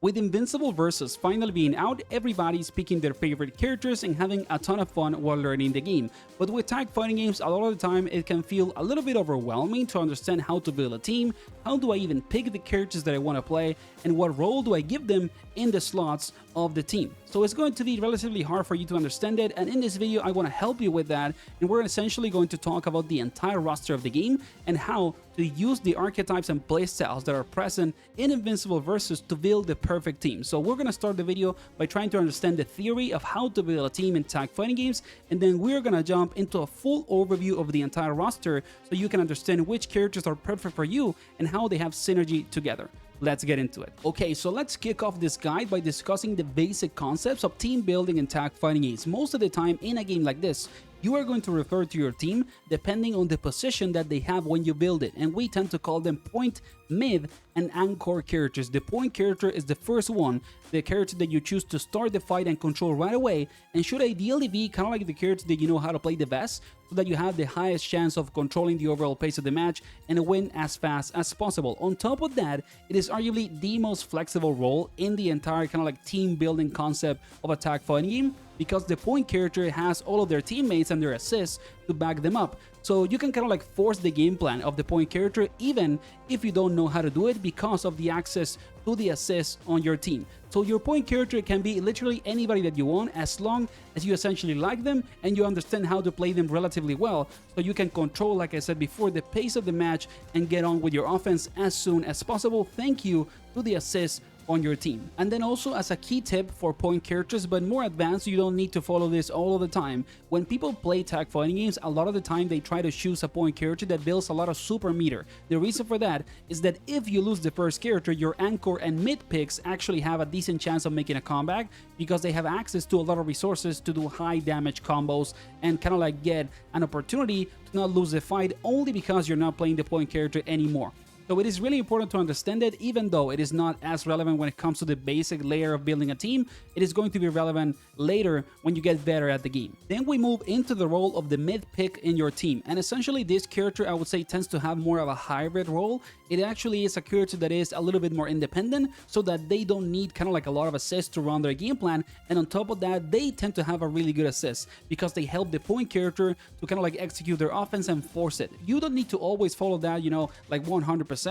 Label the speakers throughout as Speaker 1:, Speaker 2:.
Speaker 1: With Invincible Versus finally being out, everybody's picking their favorite characters and having a ton of fun while learning the game. But with tag fighting games, a lot of the time it can feel a little bit overwhelming to understand how to build a team, how do I even pick the characters that I want to play, and what role do I give them in the slots of the team. So it's going to be relatively hard for you to understand it, and in this video I want to help you with that, and we're essentially going to talk about the entire roster of the game and how to use the archetypes and playstyles that are present in Invincible Versus to build the perfect team. So we're going to start the video by trying to understand the theory of how to build a team in tag fighting games, and then we're going to jump into a full overview of the entire roster so you can understand which characters are perfect for you and how they have synergy together. Let's get into it. Okay, so let's kick off this guide by discussing the basic concepts of team building and tag fighting games. Most of the time in a game like this, you are going to refer to your team depending on the position that they have when you build it, and we tend to call them point, mid, and anchor characters. The point character is the first one, the character that you choose to start the fight and control right away, and should ideally be kind of like the character that you know how to play the best, so that you have the highest chance of controlling the overall pace of the match and win as fast as possible. On top of that, it is arguably the most flexible role in the entire kind of like team building concept of a tag fighting game, because the point character has all of their teammates and their assists to back them up. So you can kind of like force the game plan of the point character even if you don't know how to do it, because of the access to the assists on your team. So your point character can be literally anybody that you want, as long as you essentially like them and you understand how to play them relatively well, so you can control, like I said before, the pace of the match and get on with your offense as soon as possible, thank you to the assists on your team. And then also, as a key tip for point characters, but more advanced, you don't need to follow this all of the time. When people play tag fighting games, a lot of the time they try to choose a point character that builds a lot of super meter. The reason for that is that if you lose the first character, your anchor and mid picks actually have a decent chance of making a comeback, because they have access to a lot of resources to do high damage combos and kind of like get an opportunity to not lose the fight only because you're not playing the point character anymore. So it is really important to understand it, even though it is not as relevant when it comes to the basic layer of building a team. It is going to be relevant later when you get better at the game. Then we move into the role of the mid pick in your team, and essentially this character, I would say, tends to have more of a hybrid role. It actually is a character that is a little bit more independent, so that they don't need kind of like a lot of assists to run their game plan, and on top of that, they tend to have a really good assist because they help the point character to kind of like execute their offense and force it. You don't need to always follow that, you know, like 100%,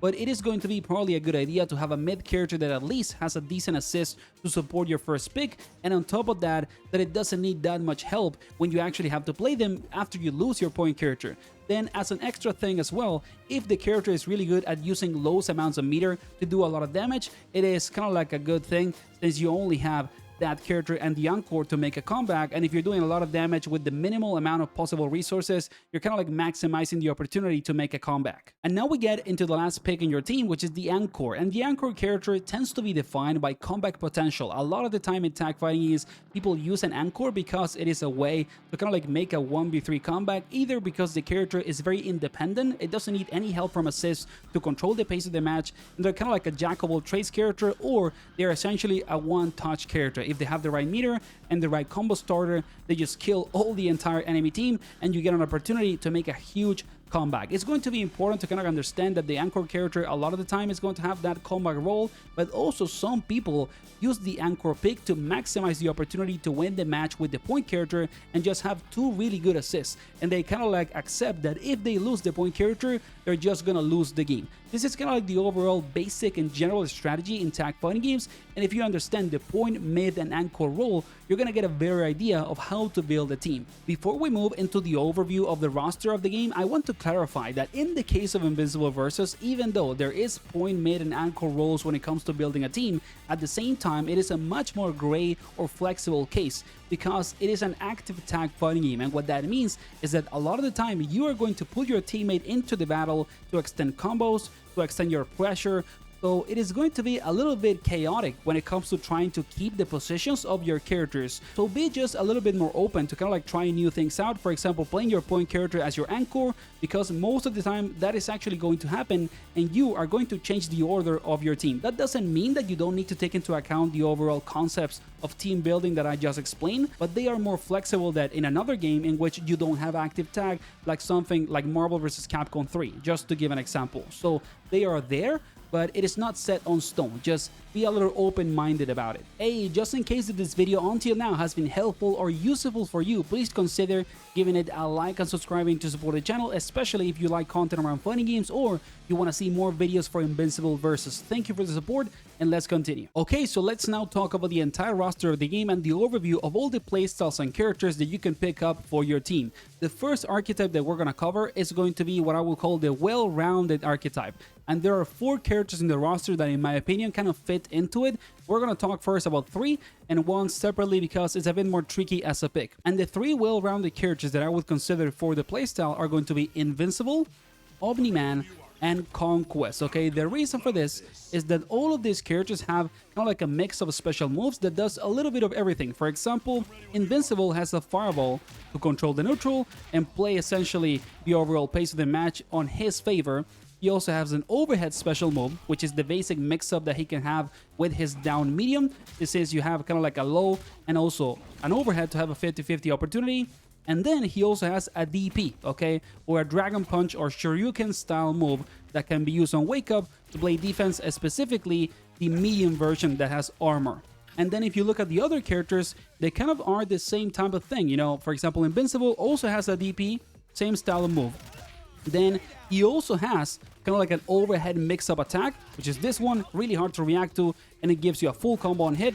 Speaker 1: but it is going to be probably a good idea to have a mid character that at least has a decent assist to support your first pick, and on top of that, that it doesn't need that much help when you actually have to play them after you lose your point character. Then, as an extra thing as well, if the character is really good at using low amounts of meter to do a lot of damage, it is kind of like a good thing, since you only have that character and the anchor to make a comeback, and if you're doing a lot of damage with the minimal amount of possible resources, you're kind of like maximizing the opportunity to make a comeback. And now we get into the last pick in your team, which is the anchor, and the anchor character tends to be defined by comeback potential. A lot of the time in tag fighting is people use an anchor because it is a way to kind of like make a 1v3 comeback, either because the character is very independent, it doesn't need any help from assists to control the pace of the match, and they're kind of like a jack of all trades character, or they're essentially a one-touch character. If they have the right meter and the right combo starter, they just kill all the entire enemy team and you get an opportunity to make a huge comeback. It's going to be important to kind of understand that the anchor character a lot of the time is going to have that comeback role, but also some people use the anchor pick to maximize the opportunity to win the match with the point character and just have two really good assists, and they kind of like accept that if they lose the point character, they're just gonna lose the game. This is kind of like the overall basic and general strategy in tag fighting games, and if you understand the point, mid, and anchor role, you're gonna get a better idea of how to build a team. Before we move into the overview of the roster of the game, I want to clarify that in the case of Invincible Versus, even though there is point, mid, and anchor roles when it comes to building a team, at the same time it is a much more gray or flexible case, because it is an active tag fighting game, and what that means is that a lot of the time you are going to put your teammate into the battle to extend combos, to extend your pressure, So it is going to be a little bit chaotic when it comes to trying to keep the positions of your characters. So be just a little bit more open to kind of like trying new things out. For example, playing your point character as your anchor, because most of the time that is actually going to happen and you are going to change the order of your team. That doesn't mean that you don't need to take into account the overall concepts of team building that I just explained, but they are more flexible than in another game in which you don't have active tag, like something like Marvel vs. Capcom 3, just to give an example. So they are there, but it is not set on stone. Just be a little open-minded about it. Hey, just in case that this video until now has been helpful or useful for you, please consider giving it a like and subscribing to support the channel, especially if you like content around fighting games or you want to see more videos for Invincible versus. Thank you for the support, and let's continue. Okay, so let's now talk about the entire roster of the game and the overview of all the playstyles and characters that you can pick up for your team. The first archetype that we're going to cover is going to be what I will call the well-rounded archetype. And there are 4 characters in the roster that, in my opinion, kind of fit into it. We're going to talk first about 3 and 1 separately because it's a bit more tricky as a pick. And the 3 well-rounded characters that I would consider for the playstyle are going to be Invincible, Omni-Man, and Conquest. Okay, the reason for this is that all of these characters have kind of like a mix of special moves that does a little bit of everything. For example, Invincible has a fireball to control the neutral and play essentially the overall pace of the match on his favor. He also has an overhead special move, which is the basic mix-up that he can have with his down medium. This is you have kind of like a low and also an overhead to have a 50-50 opportunity. And then he also has a DP, okay, or a Dragon Punch or Shoryuken style move that can be used on Wake Up to play defense, specifically the medium version that has armor. And then if you look at the other characters, they kind of are the same type of thing. You know, for example, Invincible also has a DP, same style of move. Then he also has kind of like an overhead mix-up attack, which is this one, really hard to react to, and it gives you a full combo on hit.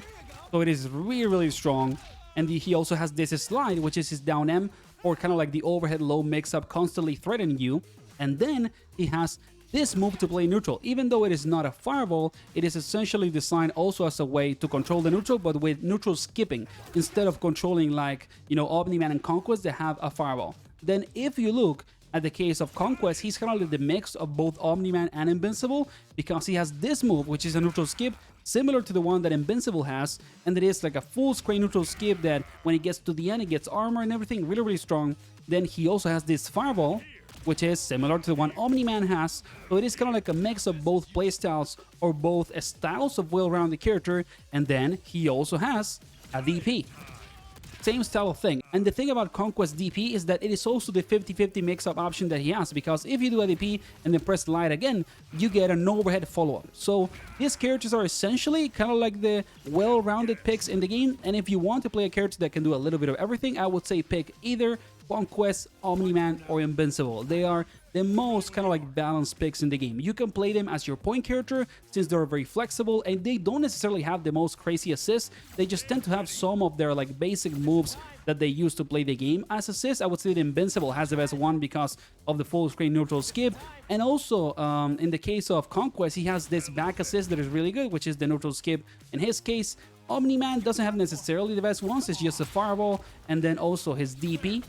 Speaker 1: So it is really, really strong. And he also has this slide, which is his down M, or kind of like the overhead low mix-up constantly threatening you. And then he has this move to play neutral. Even though it is not a fireball, it is essentially designed also as a way to control the neutral, but with neutral skipping, instead of controlling like, you know, Omni-Man and Conquest that have a fireball. Then if you look at the case of Conquest, he's kind of like the mix of both Omni-Man and Invincible, because he has this move, which is a neutral skip, similar to the one that Invincible has, and it is like a full screen neutral skip that when he gets to the end, it gets armor and everything, really, really strong. Then he also has this fireball, which is similar to the one Omni-Man has, so it is kind of like a mix of both playstyles or both styles of well-rounded character. And then he also has a DP. Same style of thing. And the thing about Conquest DP is that it is also the 50-50 mix-up option that he has, because if you do a DP and then press light again, you get an overhead follow-up. So these characters are essentially kind of like the well-rounded picks in the game, and if you want to play a character that can do a little bit of everything, I would say pick either Conquest, Omni-Man, or Invincible. They are the most kind of like balanced picks in the game. You can play them as your point character since they're very flexible and they don't necessarily have the most crazy assists. They just tend to have some of their like basic moves that they use to play the game as assists. I would say that Invincible has the best one because of the full screen neutral skip, and also in the case of Conquest, he has this back assist that is really good, which is the neutral skip. In his case, Omni-Man doesn't have necessarily the best ones, it's just a fireball and then also his DP.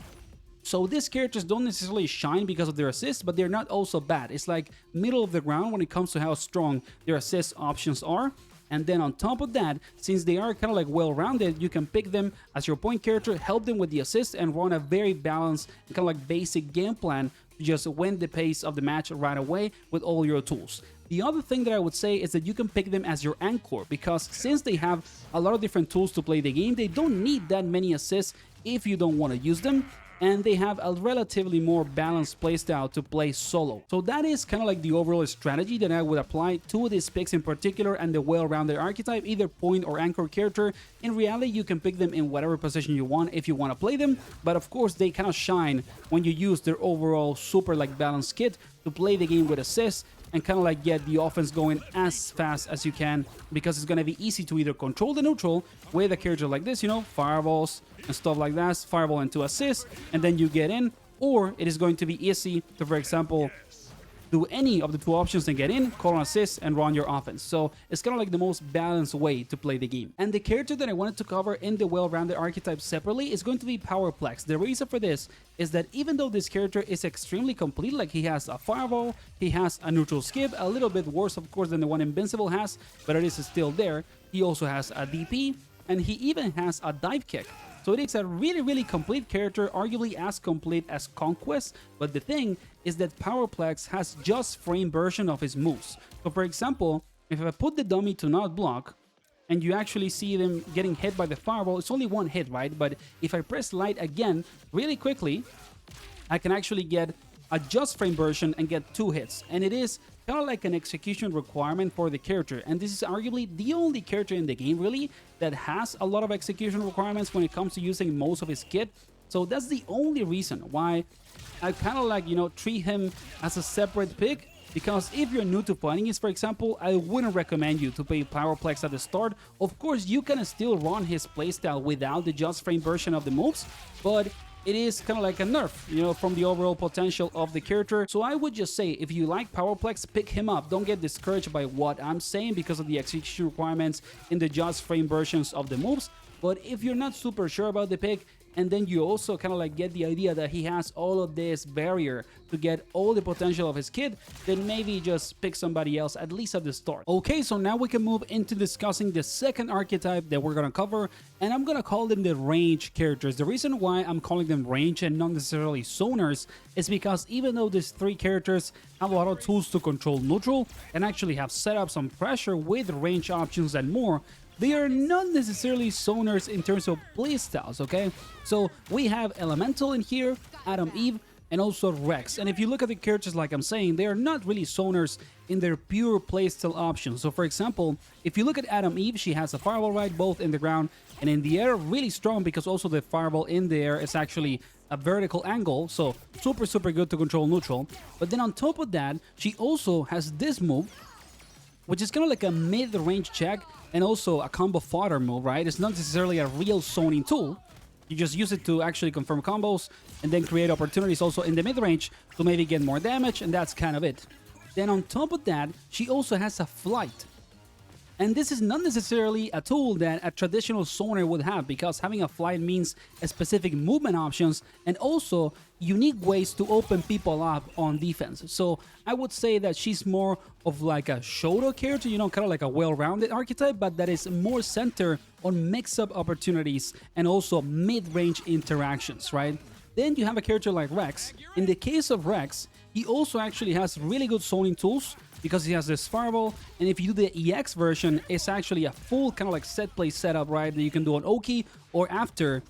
Speaker 1: So these characters don't necessarily shine because of their assists, but they're not also bad. It's like middle of the ground when it comes to how strong their assist options are. And then on top of that, since they are kind of like well-rounded, you can pick them as your point character, help them with the assist, and run a very balanced and kind of like basic game plan to just win the pace of the match right away with all your tools. The other thing that I would say is that you can pick them as your anchor, because since they have a lot of different tools to play the game, they don't need that many assists if you don't want to use them. And they have a relatively more balanced playstyle to play solo. So that is kind of like the overall strategy that I would apply to these picks in particular and the well-rounded archetype, either point or anchor character. In reality, you can pick them in whatever position you want if you want to play them, but of course they kind of shine when you use their overall super like balanced kit to play the game with assists and kind of like get the offense going as fast as you can, because it's going to be easy to either control the neutral with a character like this, you know, fireballs and stuff like that, fireball and 2 assists, and then you get in, or it is going to be easy to, for example, do any of the 2 options and get in, call an assist, and run your offense. So it's kind of like the most balanced way to play the game. And the character that I wanted to cover in the well-rounded archetype separately is going to be Powerplex. The reason for this is that even though this character is extremely complete, like he has a fireball, he has a neutral skip, a little bit worse of course than the one Invincible has, but it is still there. He also has a DP, and he even has a dive kick. So it is a really, really complete character, arguably as complete as Conquest, but the thing is that Powerplex has just frame version of his moves. So for example, if I put the dummy to not block, and you actually see them getting hit by the fireball, it's only 1 hit, right? But if I press light again, really quickly, I can actually get a just frame version and get 2 hits. And it is kind of like an execution requirement for the character, and this is arguably the only character in the game really that has a lot of execution requirements when it comes to using most of his kit. So that's the only reason why I kind of like, you know, treat him as a separate pick. Because if you're new to fighting games, for example, I wouldn't recommend you to pay Powerplex at the start. Of course, you can still run his playstyle without the just frame version of the moves, but it is kind of like a nerf, you know, from the overall potential of the character. So I would just say, if you like Powerplex, pick him up. Don't get discouraged by what I'm saying because of the execution requirements in the just frame versions of the moves. But if you're not super sure about the pick, and then you also kind of like get the idea that he has all of this barrier to get all the potential of his kit, then maybe just pick somebody else, at least at the start. Okay, so now we can move into discussing the second archetype that we're gonna cover, and I'm gonna call them the range characters. The reason why I'm calling them range and not necessarily zoners is because even though these three characters have a lot of tools to control neutral and actually have set up some pressure with range options and more, they are not necessarily zoners in terms of playstyles, okay? So we have Elemental in here, Adam Eve, and also Rex. And if you look at the characters like I'm saying, they are not really zoners in their pure playstyle options. So for example, if you look at Adam Eve, she has a fireball right both in the ground and in the air, really strong because also the fireball in the air is actually a vertical angle, so super good to control neutral. But then on top of that, she also has this move, which is kind of like a mid-range check and also a combo fodder move, right? It's not necessarily a real zoning tool. You just use it to actually confirm combos and then create opportunities also in the mid-range to maybe get more damage, and that's kind of it. Then on top of that, she also has a flight. And this is not necessarily a tool that a traditional zoner would have, because having a flight means a specific movement options and also unique ways to open people up on defense. So I would say that she's more of like a Shoto character, you know, kind of like a well-rounded archetype, but that is more centered on mix-up opportunities and also mid-range interactions, right? Then you have a character like Rex. In the case of Rex, he also actually has really good zoning tools because he has this fireball, and if you do the EX version, it's actually a full kind of like set play setup, right, that you can do on Oki or after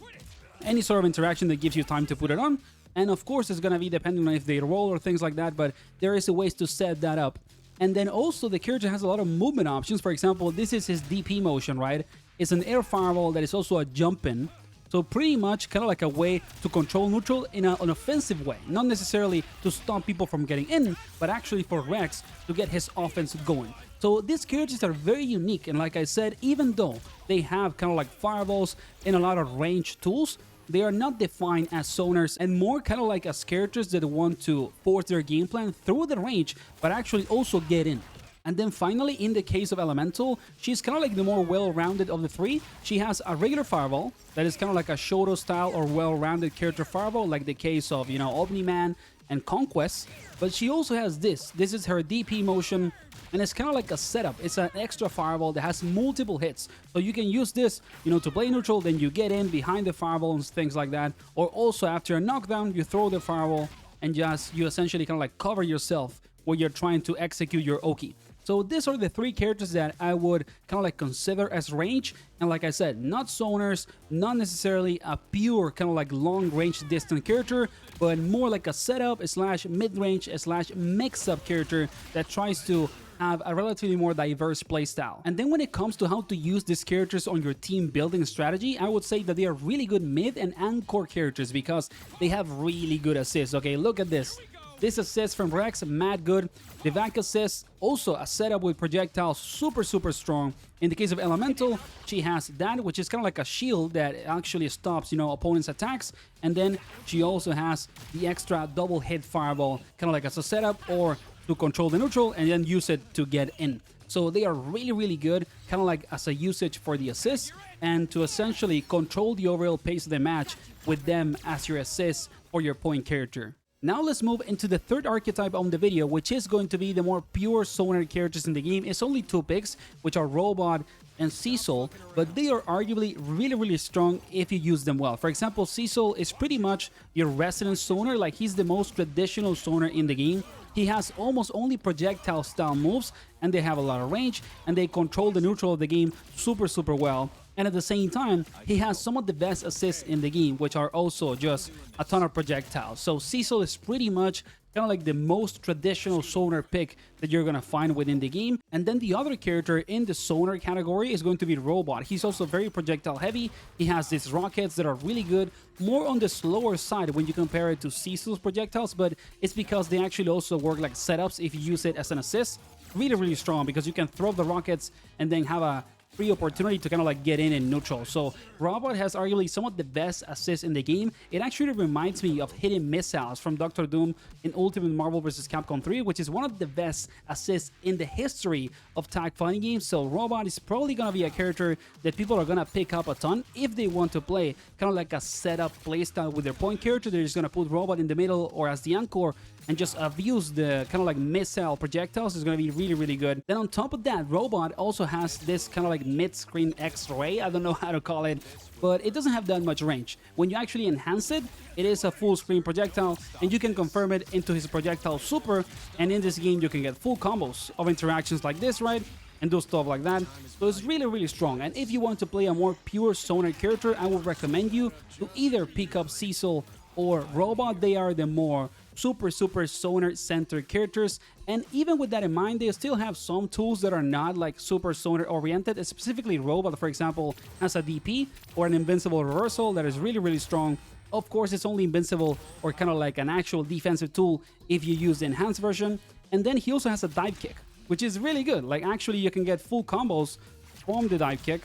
Speaker 1: any sort of interaction that gives you time to put it on. And of course, it's gonna be depending on if they roll or things like that, but there is a ways to set that up. And then also the character has a lot of movement options. For example, this is his DP motion, right? It's an air fireball that is also a jump in. So pretty much kind of like a way to control neutral in an offensive way. Not necessarily to stop people from getting in, but actually for Rex to get his offense going. So these characters are very unique, and like I said, even though they have kind of like fireballs and a lot of range tools, they are not defined as zoners and more kind of like as characters that want to force their game plan through the range, but actually also get in. And then finally, in the case of Elemental, she's kind of like the more well-rounded of the three. She has a regular fireball that is kind of like a Shoto style or well-rounded character fireball, like the case of, you know, Omni-Man and Conquest. But she also has this. This is her DP motion, and it's kind of like a setup. It's an extra fireball that has multiple hits. So you can use this, you know, to play neutral, then you get in behind the fireball and things like that. Or also after a knockdown, you throw the fireball and just you essentially kind of like cover yourself when you're trying to execute your Oki. So these are the three characters that I would kind of like consider as range. And like I said, not zoners, not necessarily a pure kind of like long range distant character, but more like a setup slash mid-range slash mix-up character that tries to have a relatively more diverse playstyle. And then when it comes to how to use these characters on your team building strategy, I would say that they are really good mid and anchor characters because they have really good assists. Okay, look at this. This assist from Rex, mad good. The back assist, also a setup with projectiles, super strong. In the case of Elemental, she has that, which is kind of like a shield that actually stops, you know, opponents' attacks. And then she also has the extra double hit fireball, kind of like as a setup or to control the neutral and then use it to get in. So they are really good, kind of like as a usage for the assist and to essentially control the overall pace of the match with them as your assist or your point character. Now let's move into the third archetype on the video, which is going to be the more pure zoner characters in the game. It's only two picks, which are Robot and Cecil, but they are arguably really strong if you use them well. For example, Cecil is pretty much your resident zoner, like he's the most traditional zoner in the game. He has almost only projectile style moves, and they have a lot of range, and they control the neutral of the game super well. And at the same time, he has some of the best assists in the game, which are also just a ton of projectiles. So Cecil is pretty much kind of like the most traditional sonar pick that you're gonna find within the game. And then the other character in the sonar category is going to be Robot. He's also very projectile heavy. He has these rockets that are really good, more on the slower side when you compare it to Cecil's projectiles, but it's because they actually also work like setups if you use it as an assist. Really strong because you can throw the rockets and then have a free opportunity to kind of like get in neutral. So Robot has arguably some of the best assists in the game. It actually reminds me of hitting missiles from Doctor Doom in Ultimate Marvel vs. Capcom 3, which is one of the best assists in the history of tag fighting games. So Robot is probably gonna be a character that people are gonna pick up a ton if they want to play kind of like a setup playstyle with their point character. They're just gonna put Robot in the middle or as the anchor and just abuse the kind of like missile projectiles. Is going to be really good. Then on top of that, Robot also has this kind of like mid-screen X-ray. I don't know how to call it, but it doesn't have that much range. When you actually enhance it, it is a full screen projectile, and you can confirm it into his projectile super, and in this game you can get full combos of interactions like this, right? And do stuff like that. So it's really strong. And if you want to play a more pure sonar character, I would recommend you to either pick up Cecil or Robot. They are the more super sonar centered characters, and even with that in mind, they still have some tools that are not like super sonar oriented. Specifically Robot, for example, has a DP or an invincible reversal that is really strong. Of course, it's only invincible or kind of like an actual defensive tool if you use the enhanced version. And then he also has a dive kick, which is really good. Like actually you can get full combos from the dive kick.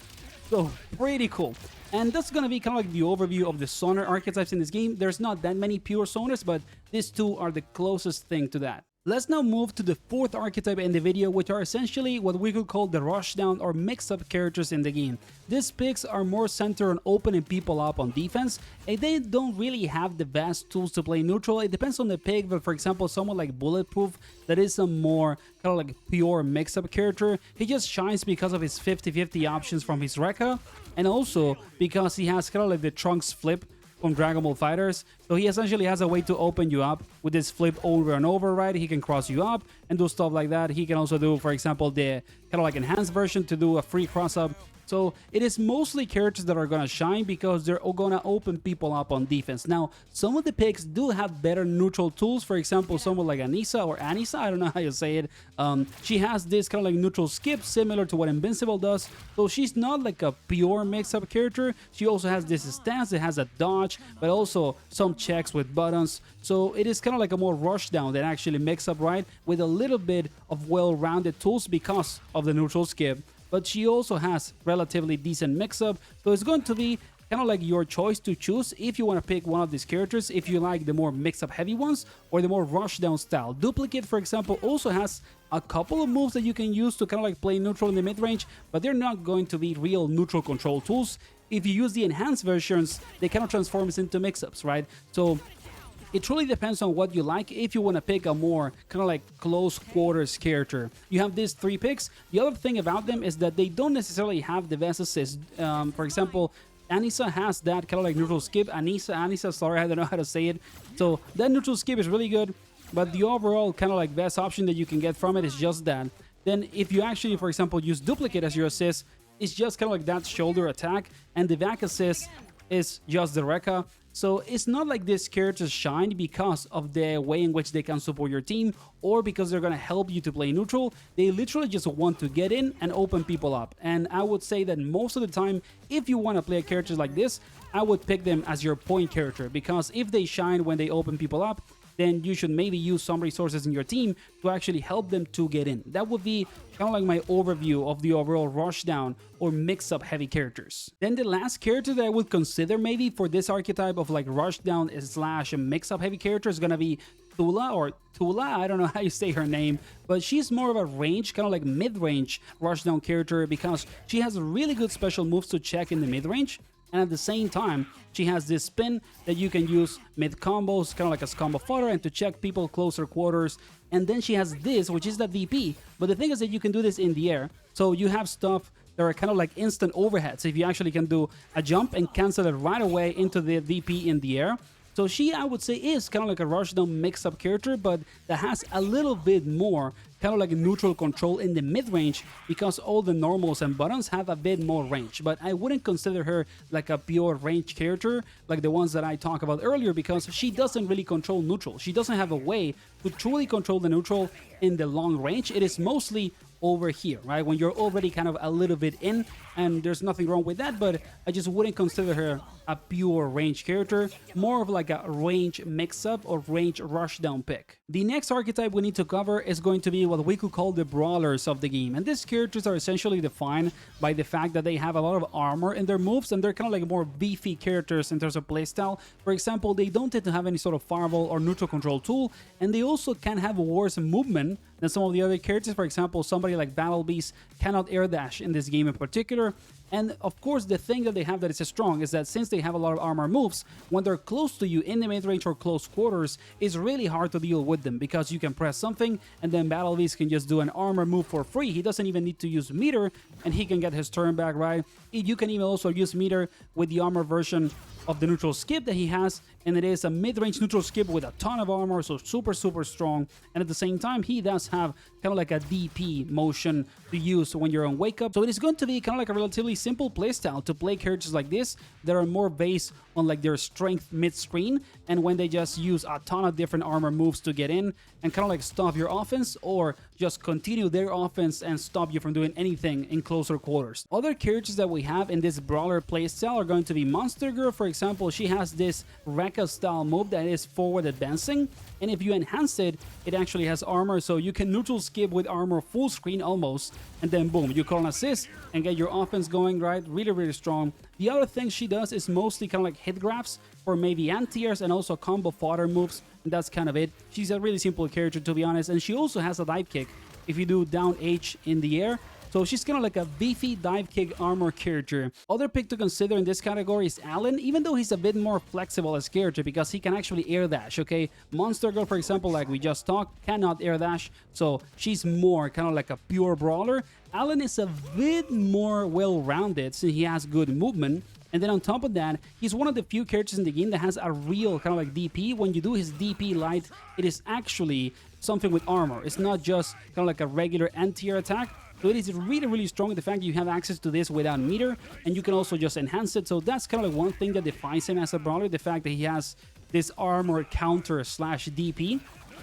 Speaker 1: So pretty cool. And that's gonna be kind of like the overview of the sonar archetypes in this game. There's not that many pure sonars, but these two are the closest thing to that. Let's now move to the fourth archetype in the video, which are essentially what we could call the Rushdown or mix-up characters in the game. These picks are more centered on opening people up on defense, and they don't really have the best tools to play neutral. It depends on the pick, but for example, someone like Bulletproof, that is a more kind of like pure mix-up character. He just shines because of his 50-50 options from his Rekka, and also because he has kind of like the Trunks flip from Dragon Ball Fighters. So he essentially has a way to open you up with this flip over and over, right? He can cross you up and do stuff like that. He can also do, for example, the kind of like enhanced version to do a free cross up. So it is mostly characters that are gonna shine because they're gonna open people up on defense. Now, some of the picks do have better neutral tools. For example, someone like Anissa or Anissa, I don't know how you say it. She has this kind of like neutral skip similar to what Invincible does. So she's not like a pure mix-up character. She also has this stance. It has a dodge, but also some checks with buttons. So it is kind of like a more Rushdown that actually mix up, right? With a little bit of well-rounded tools because of the neutral skip. But she also has relatively decent mix-up, so it's going to be kind of like your choice to choose if you want to pick one of these characters, if you like the more mix-up heavy ones or the more Rushdown style. Duplikate, for example, also has a couple of moves that you can use to kind of like play neutral in the mid-range, but they're not going to be real neutral control tools. If you use the enhanced versions, they kind of transform into mix-ups, right? So it truly depends on what you like. If you want to pick a more kind of like close quarters character, you have these three picks. The other thing about them is that they don't necessarily have the best assist. For example, Anissa has that kind of like neutral skip. Anissa, sorry, I don't know how to say it. So that neutral skip is really good, but the overall kind of like best option that you can get from it is just that. Then if you actually, for example, use Duplikate as your assist, it's just kind of like that shoulder attack, and the back assist is just the Rekka. So it's not like these characters shine because of the way in which they can support your team or because they're going to help you to play neutral. They literally just want to get in and open people up. And I would say that most of the time, if you want to play characters like this, I would pick them as your point character, because if they shine when they open people up, then you should maybe use some resources in your team to actually help them to get in. That would be kind of like my overview of the overall Rushdown or mix-up heavy characters. Then the last character that I would consider maybe for this archetype of like Rushdown / mix-up heavy character is gonna be Thula or Thula. I don't know how you say her name, but she's more of a range, kind of like mid-range Rushdown character because she has really good special moves to check in the mid-range. And at the same time, she has this spin that you can use mid combos, kind of like a combo fodder, and to check people closer quarters. And then she has this, which is the DP. But the thing is that you can do this in the air. So you have stuff that are kind of like instant overheads. If you actually can do a jump and cancel it right away into the DP in the air. So she, I would say, is kind of like a Rushdown mix-up character, but that has a little bit more kind of like neutral control in the mid-range because all the normals and buttons have a bit more range. But I wouldn't consider her like a pure range character like the ones that I talked about earlier, because she doesn't really control neutral. She doesn't have a way to truly control the neutral in the long range. It is mostly over here, right, when you're already kind of a little bit in, and there's nothing wrong with that, but I just wouldn't consider her a pure range character, more of like a range mix-up or range rushdown pick. The next archetype we need to cover is going to be what we could call the brawlers of the game, and these characters are essentially defined by the fact that they have a lot of armor in their moves, and they're kind of like more beefy characters in terms of playstyle. For example, they don't tend to have any sort of fireball or neutral control tool, and they also can have worse movement than some of the other characters. For example, somebody like Battle Beast cannot air dash in this game in particular. And of course, the thing that they have that is strong is that since they have a lot of armor moves, when they're close to you in the mid-range or close quarters, it's really hard to deal with them because you can press something and then Battle Beast can just do an armor move for free. He doesn't even need to use meter and he can get his turn back, right? You can even also use meter with the armor version of the neutral skip that he has, and it is a mid-range neutral skip with a ton of armor, so super strong. And at the same time, he does have kind of like a DP motion to use when you're on wake up, so it is going to be kind of like a relatively simple playstyle to play characters like this that are more based on like their strength mid-screen, and when they just use a ton of different armor moves to get in and kind of like stop your offense or just continue their offense and stop you from doing anything in closer quarters. Other characters that we have in this brawler playstyle are going to be Monster Girl. For example, she has this Rekka style move that is forward advancing, and if you enhance it, it actually has armor, so you can neutral skip with armor full screen almost, and then boom, you call an assist and get your offense going, right? Really strong. The other thing she does is mostly kind of like hit grabs for maybe anti-airs and also combo fodder moves, and that's kind of it. She's a really simple character, to be honest, and she also has a dive kick if you do down H in the air. So she's kind of like a beefy dive kick armor character. Other pick to consider in this category is Elle, even though he's a bit more flexible as character because he can actually air dash, okay? Monster Girl, for example, like we just talked, cannot air dash, so she's more kind of like a pure brawler. Elle is a bit more well-rounded since he has good movement. And then on top of that, he's one of the few characters in the game that has a real kind of like DP. When you do his DP light, it is actually something with armor. It's not just kind of like a regular anti-air attack. So it is really strong, the fact that you have access to this without meter, and you can also just enhance it. So that's kind of like one thing that defines him as a brawler, the fact that he has this armor counter slash DP.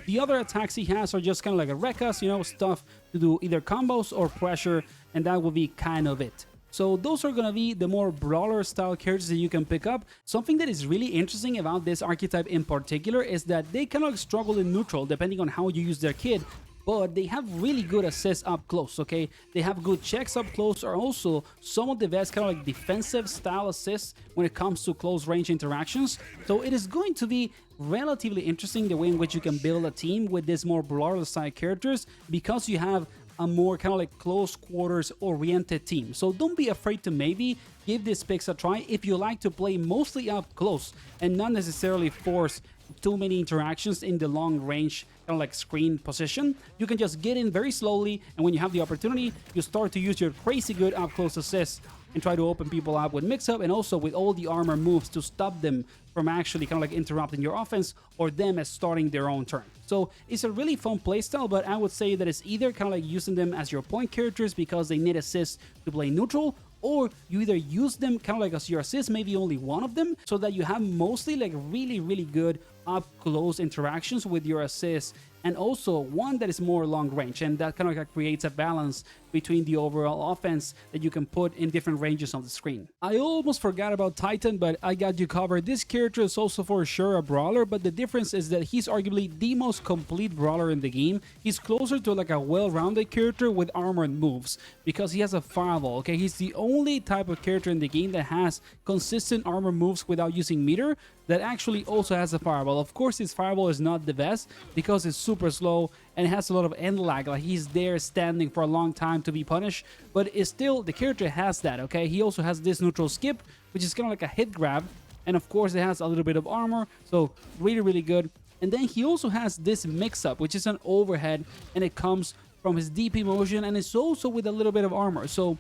Speaker 1: The other attacks he has are just kind of like a Rekkas, you know, stuff to do either combos or pressure, and that will be kind of it. So those are going to be the more brawler style characters that you can pick up. Something that is really interesting about this archetype in particular is that they kind of struggle in neutral depending on how you use their kit, but they have really good assists up close, okay? They have good checks up close, or also some of the best kind of like defensive style assists when it comes to close range interactions. So it is going to be relatively interesting the way in which you can build a team with this more brawler style characters, because you have a more kind of like close quarters oriented team. So don't be afraid to maybe give these picks a try if you like to play mostly up close and not necessarily force too many interactions in the long range kind of like screen position. You can just get in very slowly, and when you have the opportunity, you start to use your crazy good up close assists and try to open people up with mix-up and also with all the armor moves to stop them from actually kind of like interrupting your offense or them as starting their own turn. So it's a really fun playstyle, but I would say that it's either kind of like using them as your point characters because they need assists to play neutral, or you either use them kind of like as your assist, maybe only one of them, so that you have mostly like really good up close interactions with your assists, and also one that is more long range, and that kind of like creates a balance between the overall offense that you can put in different ranges on the screen. I almost forgot about Titan, but I got you covered. This character is also for sure a brawler, but the difference is that he's arguably the most complete brawler in the game. He's closer to like a well-rounded character with armored moves because he has a fireball, okay? He's the only type of character in the game that has consistent armor moves without using meter that actually also has a fireball. Of course, his fireball is not the best because it's super slow and it has a lot of end lag, like he's there standing for a long time to be punished, but it's still, the character has that, okay? He also has this neutral skip, which is kind of like a hit grab, and of course it has a little bit of armor, so really good. And then he also has this mix-up, which is an overhead, and it comes from his DP motion, and it's also with a little bit of armor. So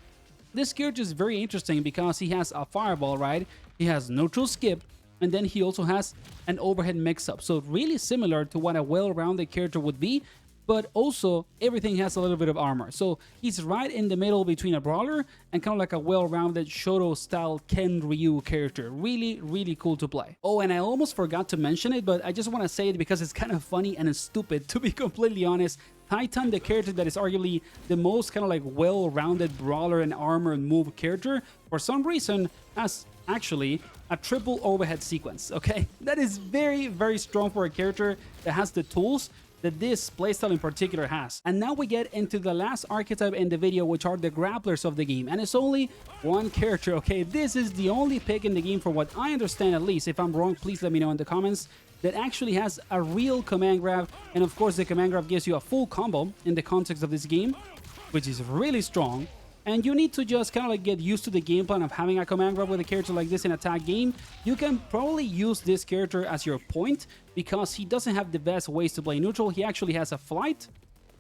Speaker 1: this character is very interesting because he has a fireball, right? He has neutral skip, and then he also has an overhead mix-up. So really similar to what a well-rounded character would be, but also everything has a little bit of armor. So he's right in the middle between a brawler and kind of like a well-rounded Shoto style Ken Ryu character. Really, really cool to play. Oh, and I almost forgot to mention it, but I just want to say it because it's kind of funny and it's stupid, to be completely honest. Titan, the character that is arguably the most kind of like well-rounded brawler and armor and move character, for some reason has actually a triple overhead sequence, okay? That is very, very strong for a character that has the tools that this playstyle in particular has. And now we get into the last archetype in the video, which are the grapplers of the game. And it's only one character, okay? This is the only pick in the game, from what I understand at least. If I'm wrong, please let me know in the comments. That actually has a real command grab. And of course, the command grab gives you a full combo in the context of this game, which is really strong. And you need to just kind of like get used to the game plan of having a command grab with a character like this in a tag game. You can probably use this character as your point because he doesn't have the best ways to play neutral. He actually has a flight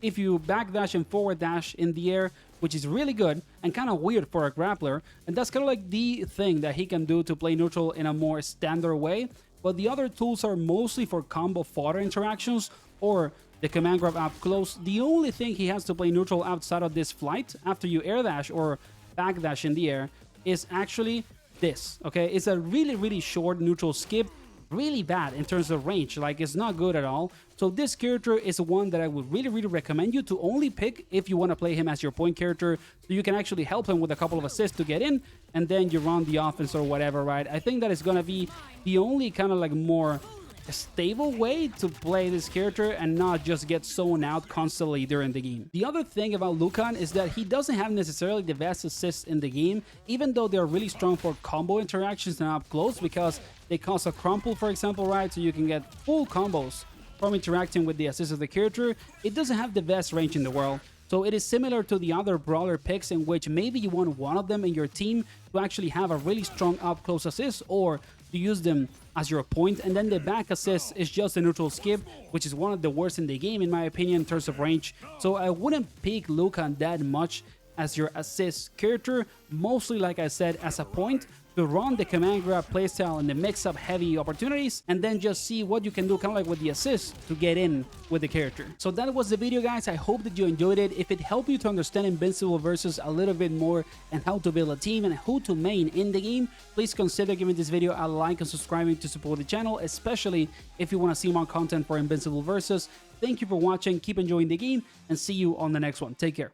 Speaker 1: if you backdash and forward dash in the air, which is really good and kind of weird for a grappler. And that's kind of like the thing that he can do to play neutral in a more standard way. But the other tools are mostly for combo fodder interactions or the command grab up close. The only thing he has to play neutral outside of this flight after you air dash or backdash in the air is actually this, okay? It's a really, really short neutral skip, really bad in terms of range. Like, it's not good at all. So this character is one that I would really, really recommend you to only pick if you want to play him as your point character, so you can actually help him with a couple of assists to get in, and then you run the offense or whatever, right? I think that is going to be the only kind of like more stable way to play this character and not just get sewn out constantly during the game. The other thing about Lucan is that he doesn't have necessarily the best assists in the game, even though they're really strong for combo interactions and up close, because they cause a crumple, for example, right? So you can get full combos from interacting with the assist of the character. It doesn't have the best range in the world. So it is similar to the other brawler picks, in which maybe you want one of them in your team to actually have a really strong up close assist, or to use them as your point, and then the back assist is just a neutral skip, which is one of the worst in the game in my opinion in terms of range. So I wouldn't pick Lucan that much as your assist character, mostly like I said as a point to run the command grab playstyle and the mix-up heavy opportunities, and then just see what you can do kind of like with the assist to get in with the character. So that was the video, guys. I hope that you enjoyed it. If it helped you to understand Invincible versus a little bit more and how to build a team and who to main in the game, please consider giving this video a like and subscribing to support the channel, especially if you want to see more content for Invincible versus. Thank you for watching, keep enjoying the game, and see you on the next one. Take care.